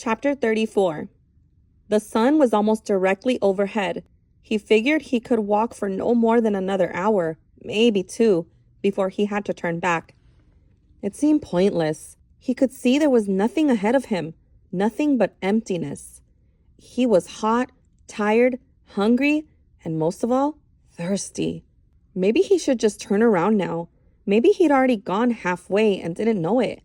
Chapter 34. The sun was almost directly overhead. He figured he could walk for no more than another hour, maybe 2, before he had to turn back. It seemed pointless. He could see there was nothing ahead of him, nothing but emptiness. He was hot, tired, hungry, and most of all, thirsty. Maybe he should just turn around now. Maybe he'd already gone halfway and didn't know it.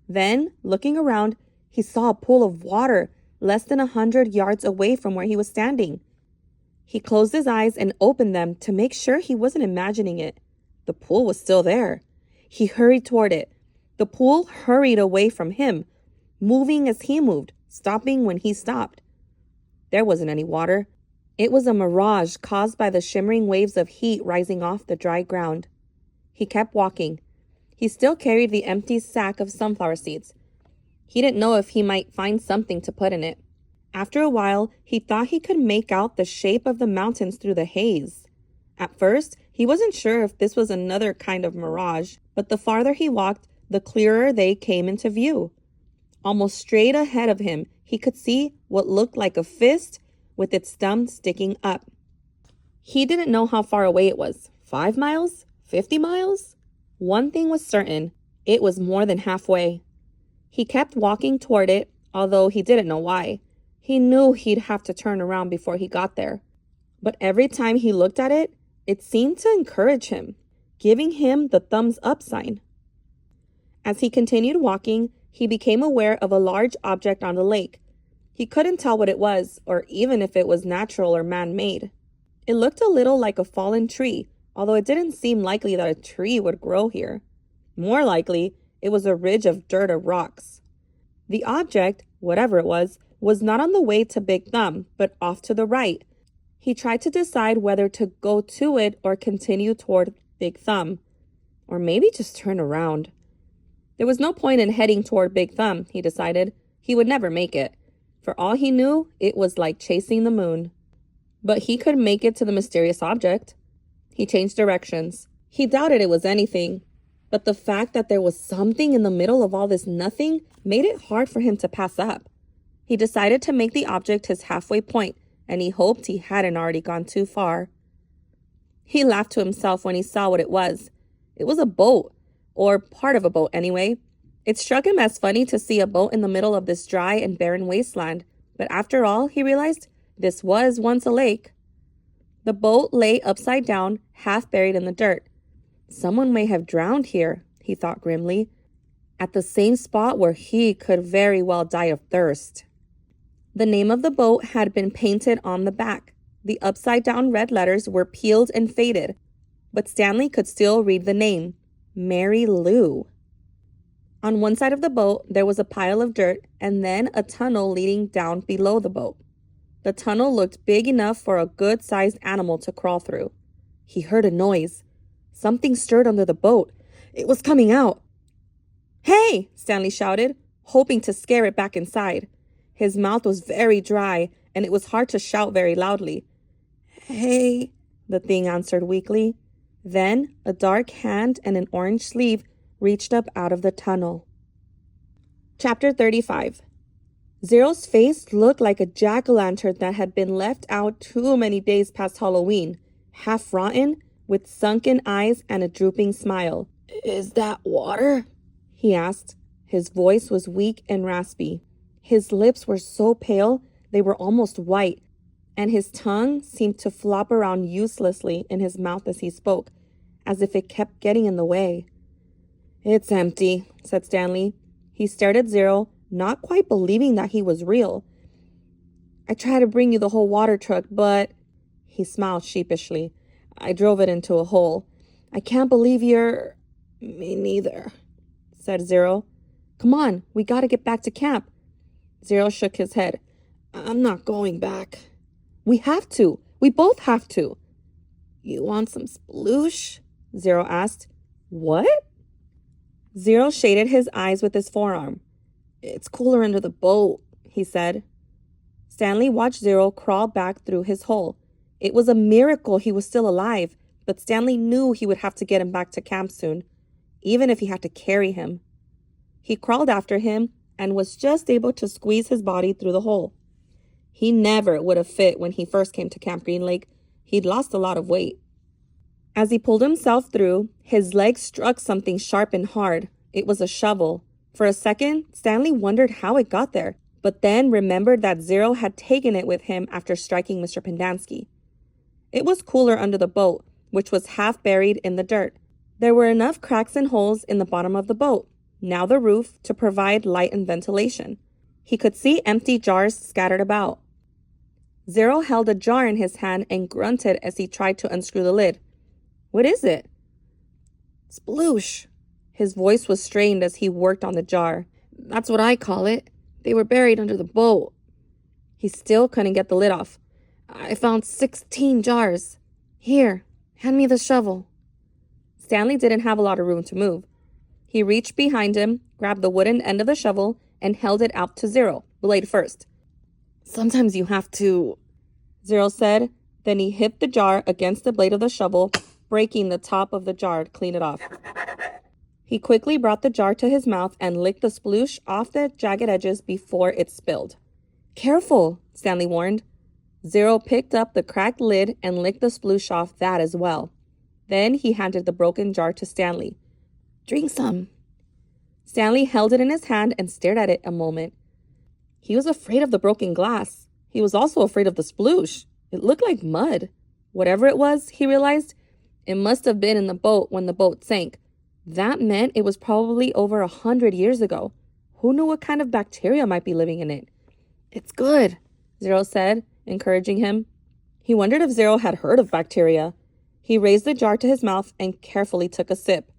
Then, looking around, he saw a pool of water less than 100 yards away from where he was standing. He closed his eyes and opened them to make sure he wasn't imagining it. The pool was still there. He hurried toward it. The pool hurried away from him, moving as he moved, stopping when he stopped. There wasn't any water. It was a mirage caused by the shimmering waves of heat rising off the dry ground. He kept walking. He still carried the empty sack of sunflower seeds. He didn't know if he might find something to put in it. After a while, he thought he could make out the shape of the mountains through the haze. At first, he wasn't sure if this was another kind of mirage, but the farther he walked, the clearer they came into view. Almost straight ahead of him, he could see what looked like a fist with its thumb sticking up. He didn't know how far away it was. 5 miles? 50 miles? One thing was certain, it was more than halfway. He kept walking toward it, although he didn't know why. He knew he'd have to turn around before he got there. But every time he looked at it, it seemed to encourage him, giving him the thumbs up sign. As he continued walking, he became aware of a large object on the lake. He couldn't tell what it was, or even if it was natural or man-made. It looked a little like a fallen tree, although it didn't seem likely that a tree would grow here. More likely, it was a ridge of dirt or rocks. The object, whatever it was not on the way to Big Thumb, but off to the right. He tried to decide whether to go to it or continue toward Big Thumb, or maybe just turn around. There was no point in heading toward Big Thumb, he decided. He would never make it. For all he knew, it was like chasing the moon. But he could make it to the mysterious object. He changed directions. He doubted it was anything, but the fact that there was something in the middle of all this nothing made it hard for him to pass up. He decided to make the object his halfway point, and he hoped he hadn't already gone too far. He laughed to himself when he saw what it was. It was a boat, or part of a boat anyway. It struck him as funny to see a boat in the middle of this dry and barren wasteland, but after all, he realized this was once a lake. The boat lay upside down, half buried in the dirt. Someone may have drowned here, he thought grimly, at the same spot where he could very well die of thirst. The name of the boat had been painted on the back. The upside-down red letters were peeled and faded, but Stanley could still read the name, Mary Lou. On one side of the boat, there was a pile of dirt and then a tunnel leading down below the boat. The tunnel looked big enough for a good-sized animal to crawl through. He heard a noise. Something stirred under the boat. It was coming out. "Hey!" Stanley shouted, hoping to scare it back inside. His mouth was very dry, and it was hard to shout very loudly. "Hey," the thing answered weakly. Then a dark hand and an orange sleeve reached up out of the tunnel. Chapter 35. Zero's face looked like a jack-o'-lantern that had been left out too many days past Halloween, half rotten, with sunken eyes and a drooping smile. "Is that water?" he asked. His voice was weak and raspy. His lips were so pale they were almost white, and his tongue seemed to flop around uselessly in his mouth as he spoke, as if it kept getting in the way. "It's empty," said Stanley. He stared at Zero, not quite believing that he was real. "I tried to bring you the whole water truck, but..." He smiled sheepishly. "I drove it into a hole. I can't believe you're..." "Me neither," said Zero. "Come on, we gotta get back to camp." Zero shook his head. "I'm not going back." "We have to. We both have to." "You want some sploosh?" Zero asked. "What?" Zero shaded his eyes with his forearm. "It's cooler under the boat," he said. Stanley watched Zero crawl back through his hole. It was a miracle he was still alive, but Stanley knew he would have to get him back to camp soon, even if he had to carry him. He crawled after him, and was just able to squeeze his body through the hole. He never would have fit when he first came to Camp Green Lake. He'd lost a lot of weight. As he pulled himself through, his leg struck something sharp and hard. It was a shovel. For a second, Stanley wondered how it got there, but then remembered that Zero had taken it with him after striking Mr. Pendanski. It was cooler under the boat, which was half buried in the dirt. There were enough cracks and holes in the bottom of the boat, now the roof, to provide light and ventilation. He could see empty jars scattered about. Zero held a jar in his hand and grunted as he tried to unscrew the lid. "What is it?" "Sploosh." His voice was strained as he worked on the jar. "That's what I call it. They were buried under the boat." He still couldn't get the lid off. "I found 16 jars. Here, hand me the shovel." Stanley didn't have a lot of room to move. He reached behind him, grabbed the wooden end of the shovel, and held it out to Zero, blade first. "Sometimes you have to," Zero said. Then he hit the jar against the blade of the shovel, breaking the top of the jar to clean it off. He quickly brought the jar to his mouth and licked the sploosh off the jagged edges before it spilled. "Careful," Stanley warned. Zero picked up the cracked lid and licked the sploosh off that as well. Then he handed the broken jar to Stanley. "Drink some." Stanley held it in his hand and stared at it a moment. He was afraid of the broken glass. He was also afraid of the sploosh. It looked like mud. Whatever it was, he realized, it must have been in the boat when the boat sank. That meant it was probably over 100 years ago. Who knew what kind of bacteria might be living in it? "It's good," Zero said, encouraging him. He wondered if Zero had heard of bacteria. He raised the jar to his mouth and carefully took a sip.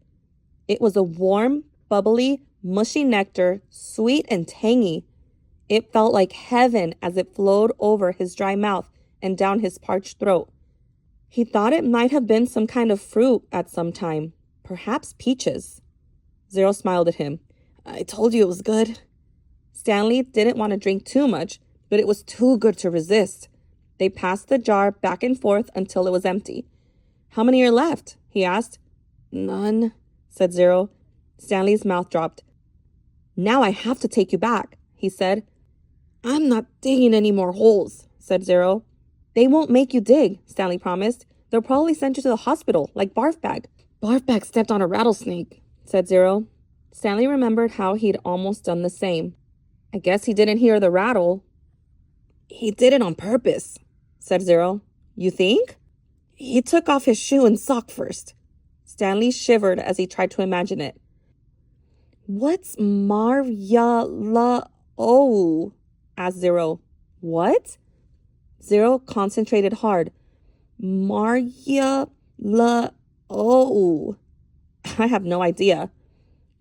It was a warm, bubbly, mushy nectar, sweet and tangy. It felt like heaven as it flowed over his dry mouth and down his parched throat. He thought it might have been some kind of fruit at some time, perhaps peaches. Zero smiled at him. "I told you it was good." Stanley didn't want to drink too much, but it was too good to resist. They passed the jar back and forth until it was empty. "How many are left?" he asked. "None," said Zero. Stanley's mouth dropped. "Now I have to take you back," he said. "I'm not digging any more holes," said Zero. "They won't make you dig," Stanley promised. "They'll probably send you to the hospital, like Barfbag." "Barfbag stepped on a rattlesnake," said Zero. Stanley remembered how he'd almost done the same. I guess he didn't hear the rattle. "He did it on purpose," said Zero. "You think?" "He took off his shoe and sock first." Stanley shivered as he tried to imagine it. "What's Mar-ya-la-o?" asked Zero. "What?" Zero concentrated hard. "Mar-ya-la-o." "I have no idea."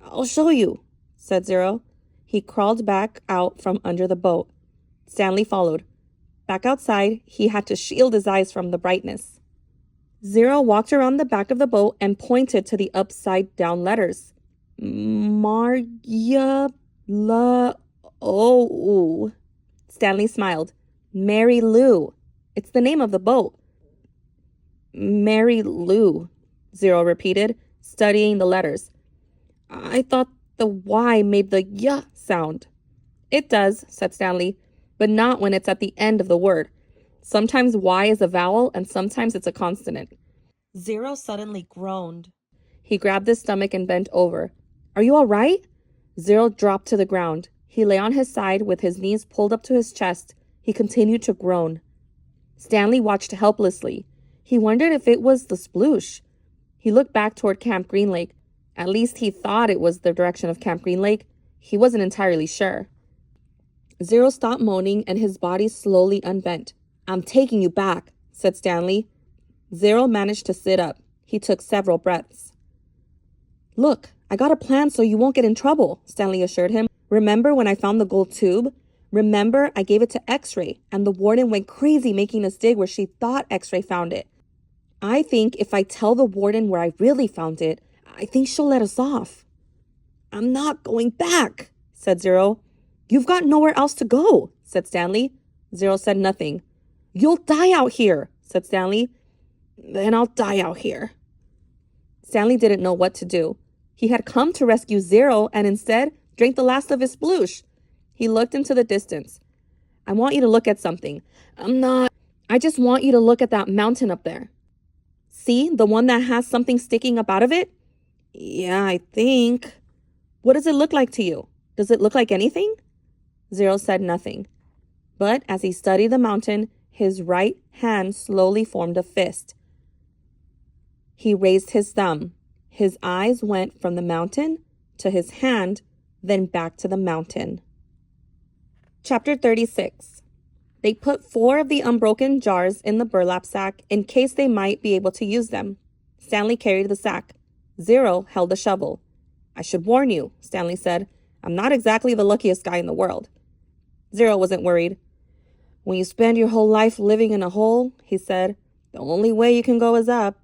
"I'll show you," said Zero. He crawled back out from under the boat. Stanley followed. Back outside, he had to shield his eyes from the brightness. Zero walked around the back of the boat and pointed to the upside-down letters. "Mar-ya-la-o." Stanley smiled. "Mary Lou. It's the name of the boat." "Mary Lou," Zero repeated, studying the letters. "I thought the Y made the Y sound." "It does," said Stanley, "but not when it's at the end of the word. Sometimes Y is a vowel and sometimes it's a consonant." Zero suddenly groaned. He grabbed his stomach and bent over. "Are you all right?" Zero dropped to the ground. He lay on his side with his knees pulled up to his chest. He continued to groan. Stanley watched helplessly. He wondered if it was the sploosh. He looked back toward Camp Green Lake. At least he thought it was the direction of Camp Green Lake. He wasn't entirely sure. Zero stopped moaning and his body slowly unbent. "I'm taking you back," said Stanley. Zero managed to sit up. He took several breaths. "Look, I got a plan so you won't get in trouble," Stanley assured him. "Remember when I found the gold tube? Remember I gave it to X-Ray and the warden went crazy making us dig where she thought X-Ray found it. I think if I tell the warden where I really found it, I think she'll let us off." "I'm not going back," said Zero. "You've got nowhere else to go," said Stanley. Zero said nothing. "You'll die out here," said Stanley. "Then I'll die out here." Stanley didn't know what to do. He had come to rescue Zero and instead drank the last of his sploosh. He looked into the distance. I want you to look at something. I just want you to look at that mountain up there. See, the one that has something sticking up out of it? Yeah, I think. What does it look like to you? Does it look like anything? Zero said nothing. But as he studied the mountain, his right hand slowly formed a fist. He raised his thumb. His eyes went from the mountain to his hand, then back to the mountain. Chapter 36. They put 4 of the unbroken jars in the burlap sack in case they might be able to use them. Stanley carried the sack. Zero held the shovel. I should warn you, Stanley said. I'm not exactly the luckiest guy in the world. Zero wasn't worried. When you spend your whole life living in a hole, he said, the only way you can go is up.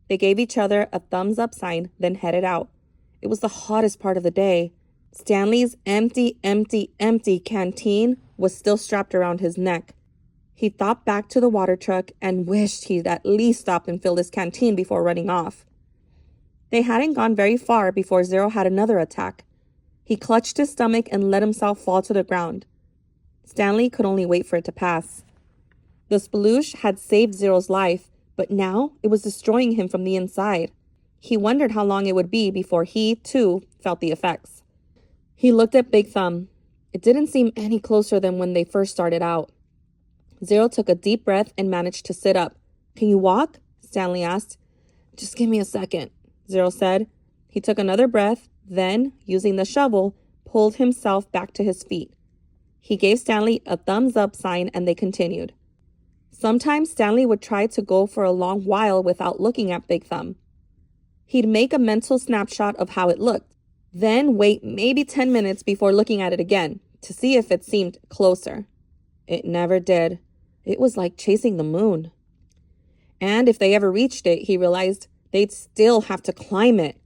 They gave each other a thumbs up sign, then headed out. It was the hottest part of the day. Stanley's empty canteen was still strapped around his neck. He thought back to the water truck and wished he'd at least stop and fill his canteen before running off. They hadn't gone very far before Zero had another attack. He clutched his stomach and let himself fall to the ground. Stanley could only wait for it to pass. The sploosh had saved Zero's life, but now it was destroying him from the inside. He wondered how long it would be before he, too, felt the effects. He looked at Big Thumb. It didn't seem any closer than when they first started out. Zero took a deep breath and managed to sit up. Can you walk? Stanley asked. Just give me a second, Zero said. He took another breath, then, using the shovel, pulled himself back to his feet. He gave Stanley a thumbs up sign and they continued. Sometimes Stanley would try to go for a long while without looking at Big Thumb. He'd make a mental snapshot of how it looked, then wait maybe 10 minutes before looking at it again to see if it seemed closer. It never did. It was like chasing the moon. And if they ever reached it, he realized they'd still have to climb it.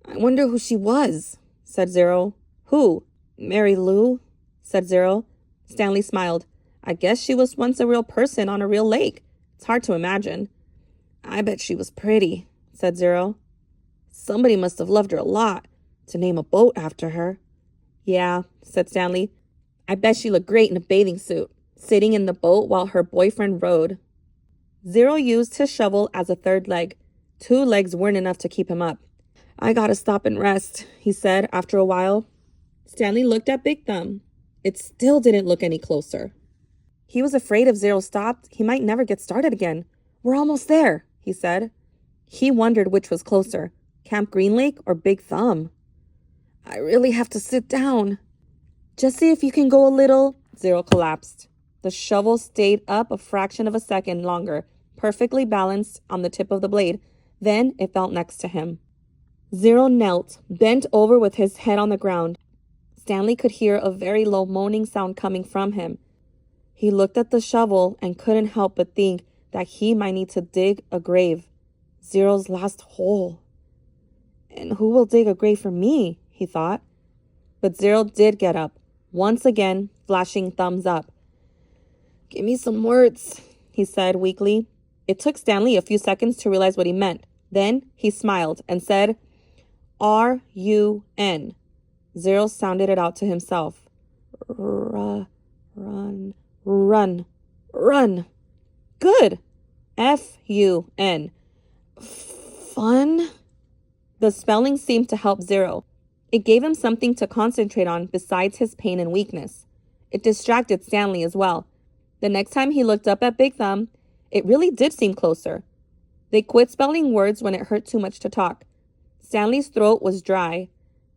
I wonder who she was, said Zero. Who? Mary Lou, said Zero. Stanley smiled. I guess she was once a real person on a real lake. It's hard to imagine. I bet she was pretty, said Zero. Somebody must have loved her a lot to name a boat after her. Yeah, said Stanley. I bet she looked great in a bathing suit, sitting in the boat while her boyfriend rowed. Zero used his shovel as a third leg. 2 legs weren't enough to keep him up. I gotta stop and rest, he said after a while. Stanley looked at Big Thumb. It still didn't look any closer. He was afraid if Zero stopped, he might never get started again. We're almost there, he said. He wondered which was closer, Camp Green Lake or Big Thumb. I really have to sit down. Just see if you can go a little. Zero collapsed. The shovel stayed up a fraction of a second longer, perfectly balanced on the tip of the blade. Then it fell next to him. Zero knelt, bent over with his head on the ground. Stanley could hear a very low moaning sound coming from him. He looked at the shovel and couldn't help but think that he might need to dig a grave. Zero's last hole. And who will dig a grave for me? He thought. But Zero did get up, once again flashing thumbs up. Give me some words, he said weakly. It took Stanley a few seconds to realize what he meant. Then he smiled and said, R-U-N. Zero sounded it out to himself. Run, run, run. Good. F-U-N. Fun? The spelling seemed to help Zero. It gave him something to concentrate on besides his pain and weakness. It distracted Stanley as well. The next time he looked up at Big Thumb, it really did seem closer. They quit spelling words when it hurt too much to talk. Stanley's throat was dry.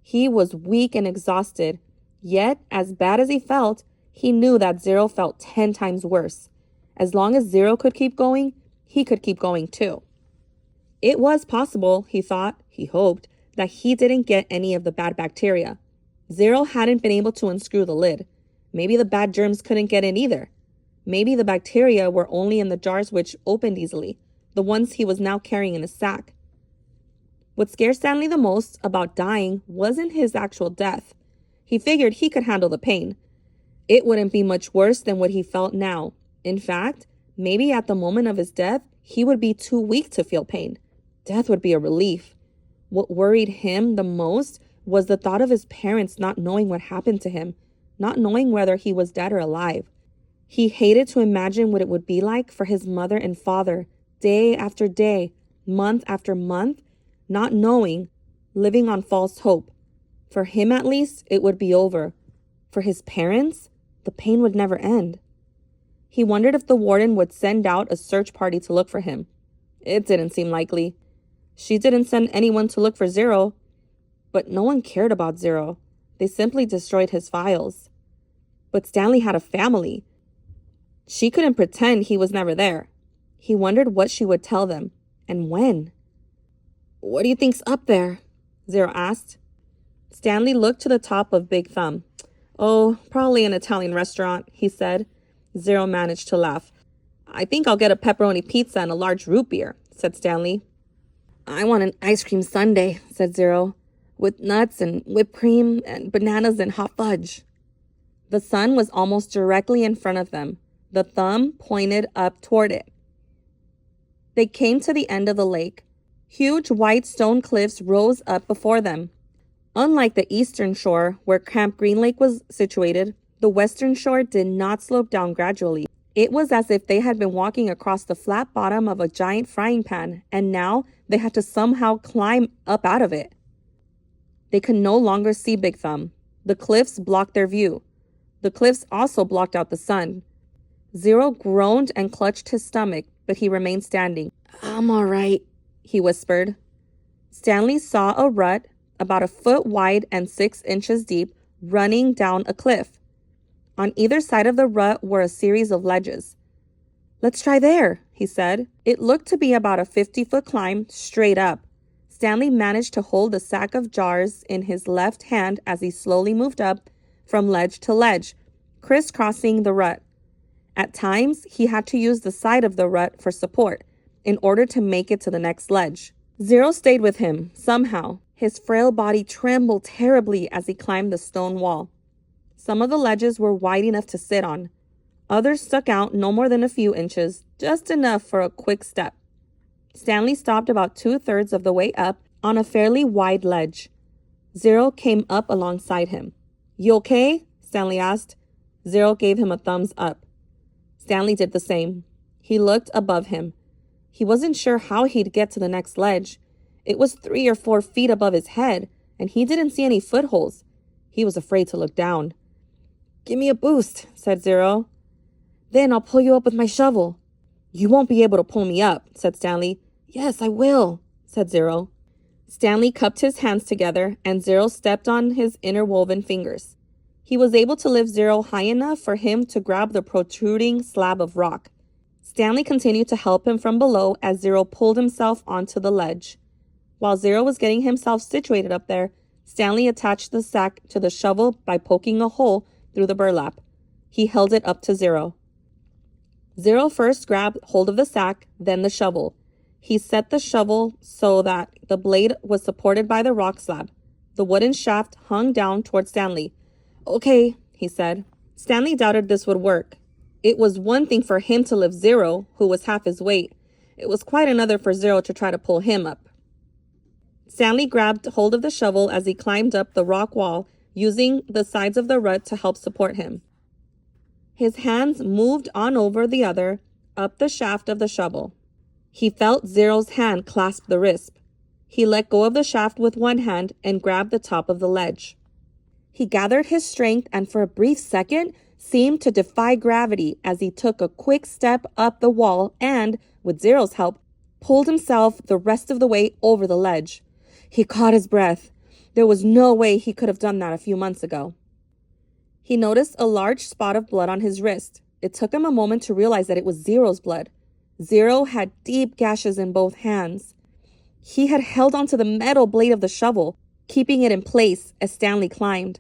He was weak and exhausted. Yet, as bad as he felt, he knew that Zero felt 10 times worse. As long as Zero could keep going, he could keep going too. It was possible, he thought, he hoped, that he didn't get any of the bad bacteria. Zero hadn't been able to unscrew the lid. Maybe the bad germs couldn't get in either. Maybe the bacteria were only in the jars which opened easily, the ones he was now carrying in his sack. What scared Stanley the most about dying wasn't his actual death. He figured he could handle the pain. It wouldn't be much worse than what he felt now. In fact, maybe at the moment of his death, he would be too weak to feel pain. Death would be a relief. What worried him the most was the thought of his parents not knowing what happened to him. not knowing whether he was dead or alive. He hated to imagine what it would be like for his mother and father, day after day, month after month, not knowing, living on false hope. For him, at least, it would be over. For his parents, the pain would never end. He wondered if the warden would send out a search party to look for him. It didn't seem likely. She didn't send anyone to look for Zero. But no one cared about Zero. They simply destroyed his files. But Stanley had a family. She couldn't pretend he was never there. He wondered what she would tell them, and when. "What do you think's up there?" Zero asked. Stanley looked to the top of Big Thumb. "Oh, probably an Italian restaurant," he said. Zero managed to laugh. "I think I'll get a pepperoni pizza and a large root beer," said Stanley. "I want an ice cream sundae," said Zero, "with nuts and whipped cream and bananas and hot fudge." The sun was almost directly in front of them. The thumb pointed up toward it. They came to the end of the lake. Huge white stone cliffs rose up before them. Unlike the eastern shore, where Camp Green Lake was situated, the western shore did not slope down gradually. It was as if they had been walking across the flat bottom of a giant frying pan, and now they had to somehow climb up out of it. They could no longer see Big Thumb. The cliffs blocked their view. The cliffs also blocked out the sun. Zero groaned and clutched his stomach, but he remained standing. "I'm all right," he whispered. Stanley saw a rut about a foot wide and 6 inches deep running down a cliff. On either side of the rut were a series of ledges. "Let's try there," he said. It looked to be about a 50-foot climb straight up. Stanley managed to hold the sack of jars in his left hand as he slowly moved up from ledge to ledge, crisscrossing the rut. At times, he had to use the side of the rut for support in order to make it to the next ledge. Zero stayed with him, somehow. His frail body trembled terribly as he climbed the stone wall. Some of the ledges were wide enough to sit on. Others stuck out no more than a few inches, just enough for a quick step. Stanley stopped about 2/3 of the way up on a fairly wide ledge. Zero came up alongside him. "You okay?" Stanley asked. Zero gave him a thumbs up. Stanley did the same. He looked above him. He wasn't sure how he'd get to the next ledge. It was 3 or 4 feet above his head, and he didn't see any footholds. He was afraid to look down. "Give me a boost," said Zero. "Then I'll pull you up with my shovel." "You won't be able to pull me up," said Stanley. "Yes, I will," said Zero. Stanley cupped his hands together, and Zero stepped on his interwoven fingers. He was able to lift Zero high enough for him to grab the protruding slab of rock. Stanley continued to help him from below as Zero pulled himself onto the ledge. While Zero was getting himself situated up there, Stanley attached the sack to the shovel by poking a hole through the burlap. He held it up to Zero. Zero first grabbed hold of the sack, then the shovel. He set the shovel so that the blade was supported by the rock slab. The wooden shaft hung down toward Stanley. "Okay," he said. Stanley doubted this would work. It was one thing for him to lift Zero, who was half his weight. It was quite another for Zero to try to pull him up. Stanley grabbed hold of the shovel as he climbed up the rock wall, using the sides of the rut to help support him. His hands moved on over the other, up the shaft of the shovel. He felt Zero's hand clasp the wrist. He let go of the shaft with one hand and grabbed the top of the ledge. He gathered his strength and for a brief second seemed to defy gravity as he took a quick step up the wall and, with Zero's help, pulled himself the rest of the way over the ledge. He caught his breath. There was no way he could have done that a few months ago. He noticed a large spot of blood on his wrist. It took him a moment to realize that it was Zero's blood. Zero had deep gashes in both hands. He had held onto the metal blade of the shovel, keeping it in place as Stanley climbed.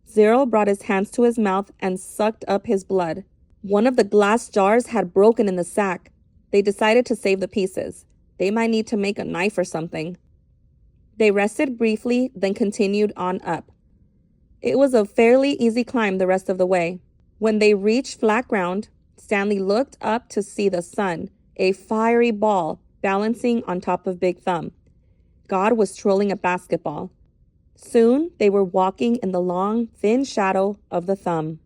Zero brought his hands to his mouth and sucked up his blood. One of the glass jars had broken in the sack. They decided to save the pieces. They might need to make a knife or something. They rested briefly, then continued on up. It was a fairly easy climb the rest of the way. When they reached flat ground, Stanley looked up to see the sun, a fiery ball, balancing on top of Big Thumb. God was twirling a basketball. Soon they were walking in the long, thin shadow of the thumb.